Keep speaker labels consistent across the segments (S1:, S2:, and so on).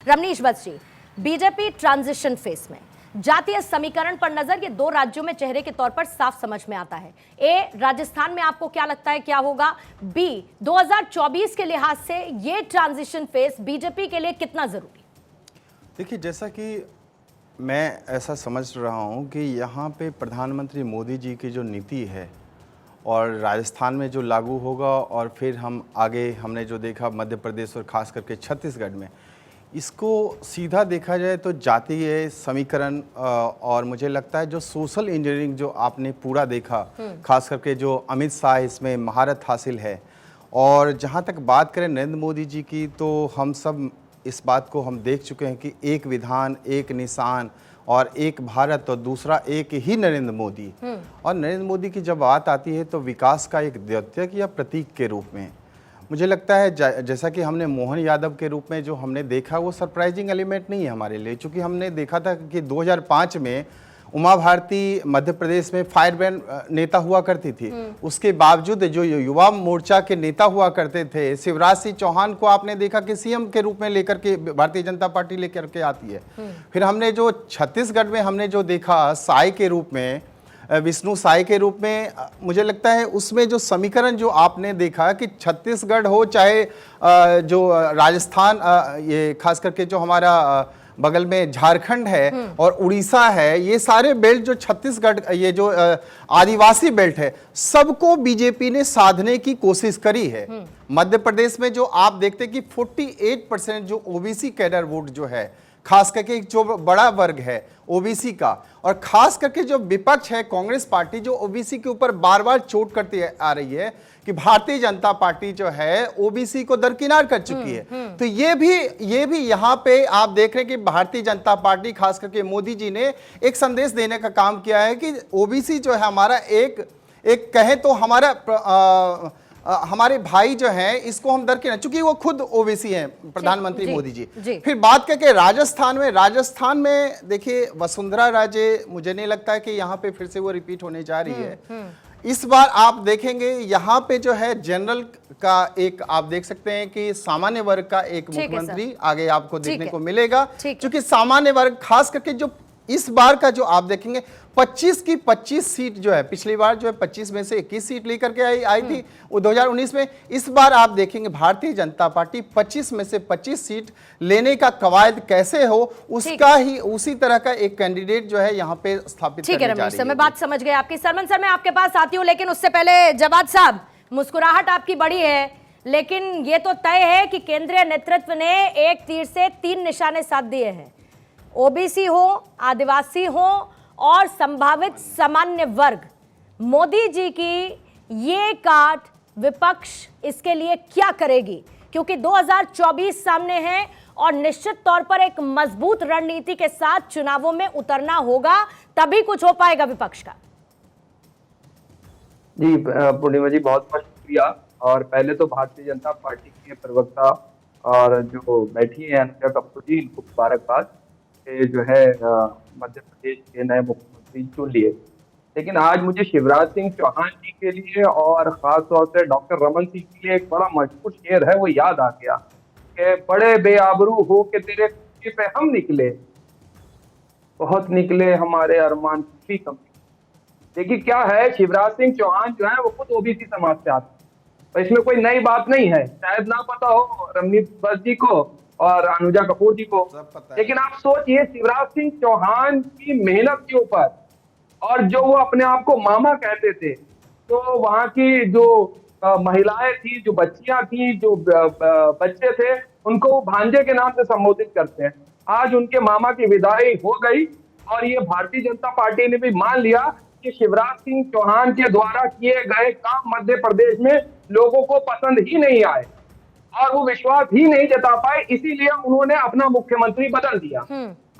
S1: Ramnish Bakshi, BJP transition face में, जातीय समीकरण पर नजर, ये दो राज्यों में चेहरे के तौर पर साफ समझ में आता है। ए, राजस्थान में आपको क्या लगता है क्या होगा? बी, 2024 के लिहाज से ये ट्रांजिशन फेस बीजेपी के लिए कितना जरूरी?
S2: देखिए, जैसा कि मैं ऐसा समझ रहा हूं कि यहाँ पे प्रधानमंत्री मोदी जी की जो नीति है और राजस्थान में जो लागू होगा, और फिर हम आगे हमने जो देखा मध्य प्रदेश और ख़ास करके छत्तीसगढ़ में, इसको सीधा देखा जाए तो जातीय समीकरण और मुझे लगता है जो सोशल इंजीनियरिंग जो आपने पूरा देखा, खास करके जो अमित शाह इसमें महारत हासिल है। और जहाँ तक बात करें नरेंद्र मोदी जी की, तो हम सब इस बात को हम देख चुके हैं कि एक विधान, एक निशान और एक भारत और दूसरा एक ही नरेंद्र मोदी। और नरेंद्र मोदी की जब बात आती है तो विकास का एक द्योतक या प्रतीक के रूप में मुझे लगता है, जैसा कि हमने मोहन यादव के रूप में जो हमने देखा, वो सरप्राइजिंग एलिमेंट नहीं है हमारे लिए, क्योंकि हमने देखा था कि 2005 में उमा भारती मध्य प्रदेश में फायरब्रांड नेता हुआ करती थी। उसके बावजूद जो युवा मोर्चा के नेता हुआ करते थे, शिवराज सिंह चौहान को आपने देखा कि सीएम के रूप में लेकर के भारतीय जनता पार्टी लेकर के आती है। फिर हमने जो छत्तीसगढ़ में हमने जो देखा साई के रूप में, विष्णु साई के रूप में, मुझे लगता है उसमें जो समीकरण जो आपने देखा कि छत्तीसगढ़ हो चाहे जो राजस्थान, ये खास करके जो हमारा बगल में झारखंड है और उड़ीसा है, ये सारे बेल्ट जो छत्तीसगढ़, ये जो आदिवासी बेल्ट है, सबको बीजेपी ने साधने की कोशिश करी है। मध्य प्रदेश में जो आप देखते हैं कि 48% जो ओबीसी कैडर वोट जो है, खास करके जो बड़ा वर्ग है ओबीसी का, और खास करके जो विपक्ष है कांग्रेस पार्टी, जो ओबीसी के ऊपर बार बार चोट करती आ रही है कि भारतीय जनता पार्टी जो है ओबीसी को दरकिनार कर चुकी है। तो ये भी यहाँ पे आप देख रहे हैं कि भारतीय जनता पार्टी, खास करके मोदी जी ने एक संदेश देने का काम किया है कि ओबीसी जो है हमारा एक कहे तो हमारे भाई जो हैं, इसको हम दरकिनार, चूंकि वो खुद ओबीसी हैं प्रधानमंत्री मोदी जी। फिर बात करके राजस्थान में देखिए वसुंधरा राजे, मुझे नहीं लगता है कि यहाँ पे फिर से वो रिपीट होने जा रही है। इस बार आप देखेंगे यहाँ पे जो है जनरल का एक, आप देख सकते हैं कि सामान्य वर्ग का एक मुख्यमंत्री आगे आपको देखने को मिलेगा, क्योंकि सामान्य वर्ग खास करके जो इस बार का जो आप देखेंगे 25 की 25 सीट जो है, पिछली बार जो है 25 में से 21 सीट लेकर के आई थी वो 2019 में। इस बार आप देखेंगे भारतीय जनता पार्टी 25 में से 25 सीट लेने का कवायद कैसे हो, उसका ही उसी तरह का एक कैंडिडेट जो है यहाँ पे स्थापित करने जा रही है। ठीक है रमेश सर, मैं बात समझ गए आपकी। सरमन सर, मैं आपके पास आती हूँ, लेकिन उससे पहले जवाद साहब, मुस्कुराहट आपकी बड़ी है, लेकिन ये तो तय है कि केंद्रीय नेतृत्व ने एक तीर से 3 निशाने साध दिए हैं। ओबीसी हो, आदिवासी हो और संभावित सामान्य वर्ग। मोदी जी की ये काट विपक्ष इसके लिए क्या करेगी? क्योंकि 2024 सामने है और निश्चित तौर पर एक मजबूत रणनीति के साथ चुनावों में उतरना होगा, तभी कुछ हो पाएगा विपक्ष का।
S3: जी पूर्णिमा जी, बहुत बहुत शुक्रिया। और पहले तो भारतीय जनता पार्टी के प्रवक्ता और जो बैठी है अनुजा कपूर जी, इनको मुबारकबाद जो है मध्य प्रदेश के नए मुख्यमंत्री चुन लिए। लेकिन आज मुझे शिवराज सिंह चौहान जी के लिए और खास तौर से डॉक्टर रमन सिंह के लिए एक बड़ा मशहूर शेर है, वो याद आ गया कि बड़े बेआबरू हो के तेरे खुशी पे हम निकले, बहुत निकले हमारे अरमान खुशी कम। देखिए क्या है, शिवराज सिंह चौहान जो है वो खुद ओबीसी समाज से आते हैं, तो इसमें कोई नई बात नहीं है। शायद ना पता हो रमनीश बख्शी जी को और अनुजा कपूर जी को, लेकिन आप सोचिए शिवराज सिंह चौहान की मेहनत के ऊपर, और जो वो अपने आप को मामा कहते थे, तो वहां की जो महिलाएं थी, जो बच्चियां थी, जो बच्चे थे, उनको वो भांजे के नाम से संबोधित करते हैं। आज उनके मामा की विदाई हो गई और ये भारतीय जनता पार्टी ने भी मान लिया कि शिवराज सिंह चौहान के द्वारा किए गए काम मध्य प्रदेश में लोगों को पसंद ही नहीं आए और वो विश्वास ही नहीं जता पाए, इसीलिए उन्होंने अपना मुख्यमंत्री बदल दिया,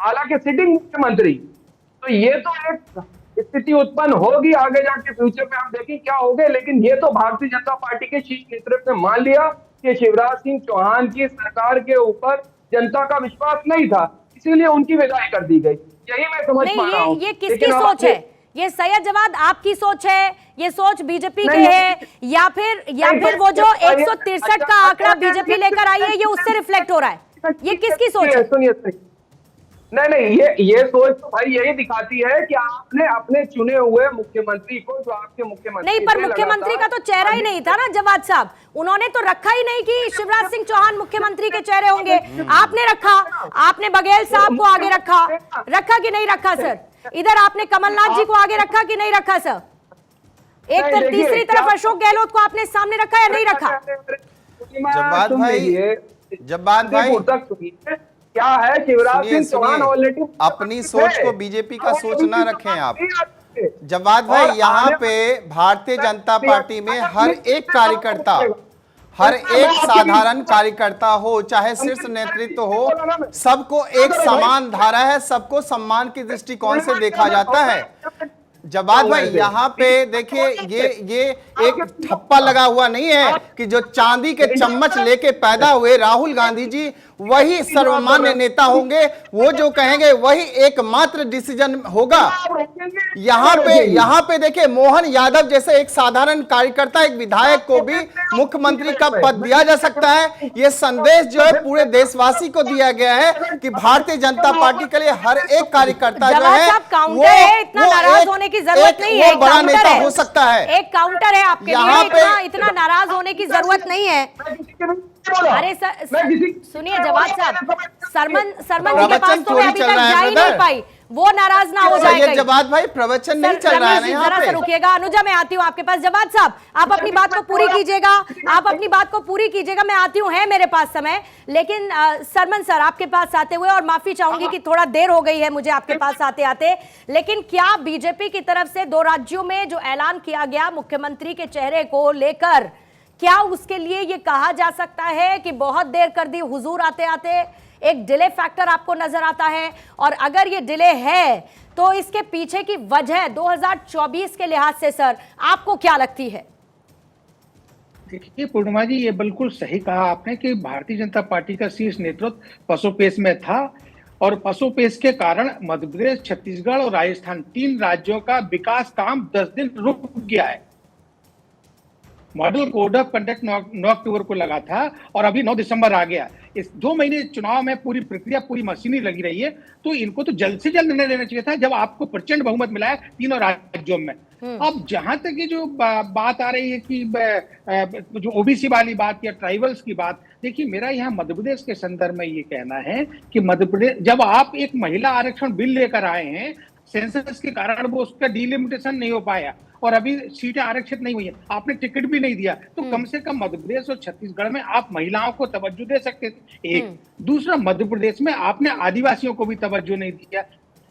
S3: हालांकि सिटिंग मुख्यमंत्री। तो ये तो एक स्थिति उत्पन्न होगी आगे जाके, फ्यूचर में आप देखिए क्या होगा। लेकिन ये तो भारतीय जनता पार्टी के शीर्ष नेतृत्व ने मान लिया कि शिवराज सिंह चौहान की सरकार के ऊपर जनता का विश्वास नहीं था, इसीलिए उनकी विदाई कर दी गई। यही मैं समझ पा रहा हूं।
S1: ये किसकी सोच है? ये सैयद जवाद आपकी सोच है, ये सोच बीजेपी की है, या फिर वो जो 163 का आंकड़ा बीजेपी लेकर आई है, ये उससे रिफ्लेक्ट हो रहा है? ये किसकी सोच है?
S3: सुनिए, नहीं, ये सोच तो भाई यही दिखाती है कि आपने अपने चुने हुए मुख्यमंत्री को, जो आपके मुख्यमंत्री
S1: नहीं, पर मुख्यमंत्री का तो चेहरा ही नहीं था ना जवाद साहब। उन्होंने तो रखा ही नहीं कि शिवराज सिंह चौहान मुख्यमंत्री के चेहरे होंगे। आपने रखा, आपने बघेल साहब को आगे रखा कि नहीं रखा सर? इधर आपने कमलनाथ जी को आगे रखा कि नहीं रखा सर? एक तरफ, तीसरी तरफ अशोक गहलोत को आपने सामने रखा या नहीं रखा?
S2: जवाद भाई
S3: क्या है, शिवराज सिंह चौहान ऑलरेडी
S2: अपनी सोच को बीजेपी का सोच ना रखें आप। जवाद भाई, यहाँ पे भारतीय जनता पार्टी में हर एक कार्यकर्ता, हर एक साधारण कार्यकर्ता हो, चाहे शीर्ष नेतृत्व हो, सबको एक समान धारा है, सबको सम्मान की दृष्टिकोण से देखा जाता है। जवाद भाई, यहाँ पे देखिए, ये एक ठप्पा लगा हुआ नहीं है कि जो चांदी के चम्मच लेके पैदा हुए राहुल गांधी जी वही सर्वमान्य नेता होंगे, वो जो कहेंगे वही एकमात्र डिसीजन होगा। यहाँ पे देखिए, मोहन यादव जैसे एक साधारण कार्यकर्ता, एक विधायक को भी मुख्यमंत्री का पद दिया जा सकता है। ये संदेश जो है पूरे देशवासी को दिया गया है कि भारतीय जनता पार्टी के लिए हर एक कार्यकर्ता जो है
S1: इतना नाराज होने की जरूरत नहीं है,
S2: बड़ा नेता हो सकता है।
S1: एक काउंटर है आपके लिए, इतना नाराज होने की जरूरत नहीं है। अरे सर सुनिए जवाद साहब, सरमन जी के पास तो मैं अभी तक जा ही नहीं पाई, वो नाराज ना हो जाएगा।
S2: जवाद भाई, प्रवचन नहीं चल रहा है यहाँ पे।
S1: जरा रुकिएगा, अनुजा मैं आती हूँ आपके पास। जवाद साहब, आप अपनी बात को पूरी कीजिएगा, मैं आती हूँ, है मेरे पास समय। लेकिन सरमन सर, आपके पास आते हुए, और माफी चाहूंगी कि थोड़ा देर हो गई है मुझे आपके पास आते आते, लेकिन क्या बीजेपी की तरफ से 2 राज्यों में जो ऐलान किया गया मुख्यमंत्री के चेहरे को लेकर, क्या उसके लिए ये कहा जा सकता है कि बहुत देर कर दी हुजूर आते आते? एक डिले फैक्टर आपको नजर आता है, और अगर ये डिले है तो इसके पीछे की वजह 2024 के लिहाज से सर आपको क्या लगती है?
S4: देखिए पूर्णिमा जी, ये बिल्कुल सही कहा आपने कि भारतीय जनता पार्टी का शीर्ष नेतृत्व पसोपेश में था, और पसोपेश के कारण मध्य प्रदेश, छत्तीसगढ़ और राजस्थान 3 राज्यों का विकास काम 10 दिन रुक गया है। मॉडल कोड ऑफ कंडक्ट 9 अक्टूबर को लगा था और अभी 9 दिसंबर आ गया। इस 2 महीने चुनाव में पूरी प्रक्रिया, पूरी मशीनरी लगी रही है, तो इनको तो जल्द से जल्द निर्णय लेना चाहिए था जब आपको प्रचंड बहुमत मिला है तीनों राज्यों में। अब जहां तक ये जो बात आ रही है कि जो ओबीसी वाली बात या ट्राइबल्स की बात, देखिए मेरा यहाँ मध्य प्रदेश के संदर्भ में ये कहना है कि मध्य प्रदेश, जब आप एक महिला आरक्षण बिल लेकर आए हैं, सेंसस के कारण वो उसका डिलिमिटेशन नहीं हो पाया और अभी सीटें आरक्षित नहीं हुई है, आपने टिकट भी नहीं दिया, तो कम से कम मध्य प्रदेश और छत्तीसगढ़ में आप महिलाओं को तवज्जो दे सकते थे। एक दूसरा, मध्य प्रदेश में आपने आदिवासियों को भी तवज्जो नहीं दिया।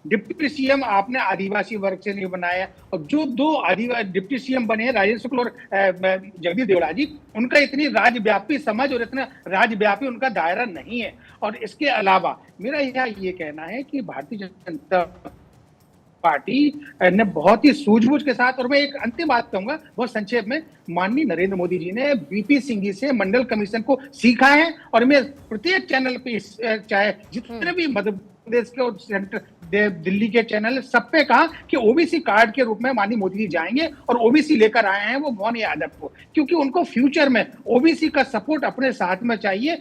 S4: डिप्टी सीएम आपने आदिवासी वर्ग से नहीं बनाया, और जो 2 आदिवासी डिप्टी सीएम बने हैं, राजेंद्र शुक्ल और जगदीश देवड़ा जी, उनका इतनी राज्यव्यापी समझ और इतना राज्यव्यापी उनका दायरा नहीं है। और इसके अलावा मेरा यहाँ ये कहना है कि भारतीय जनता पार्टी ने बहुत ही सूझबूझ के साथ, और मैं एक अंतिम बात कहूंगा बहुत संक्षेप में, माननीय नरेंद्र मोदी जी ने बीपी सिंह जी से मंडल कमीशन को सीखा है, और मैं प्रत्येक चैनल पे, चाहे जितने भी मध्य प्रदेश के और सेंटर दिल्ली के चैनल, सब पे कहा कि ओबीसी कार्ड के रूप में माननीय मोदी जी जाएंगे, और ओबीसी लेकर आए हैं वो मोहन यादव को, क्योंकि उनको फ्यूचर में ओबीसी का सपोर्ट अपने साथ में चाहिए।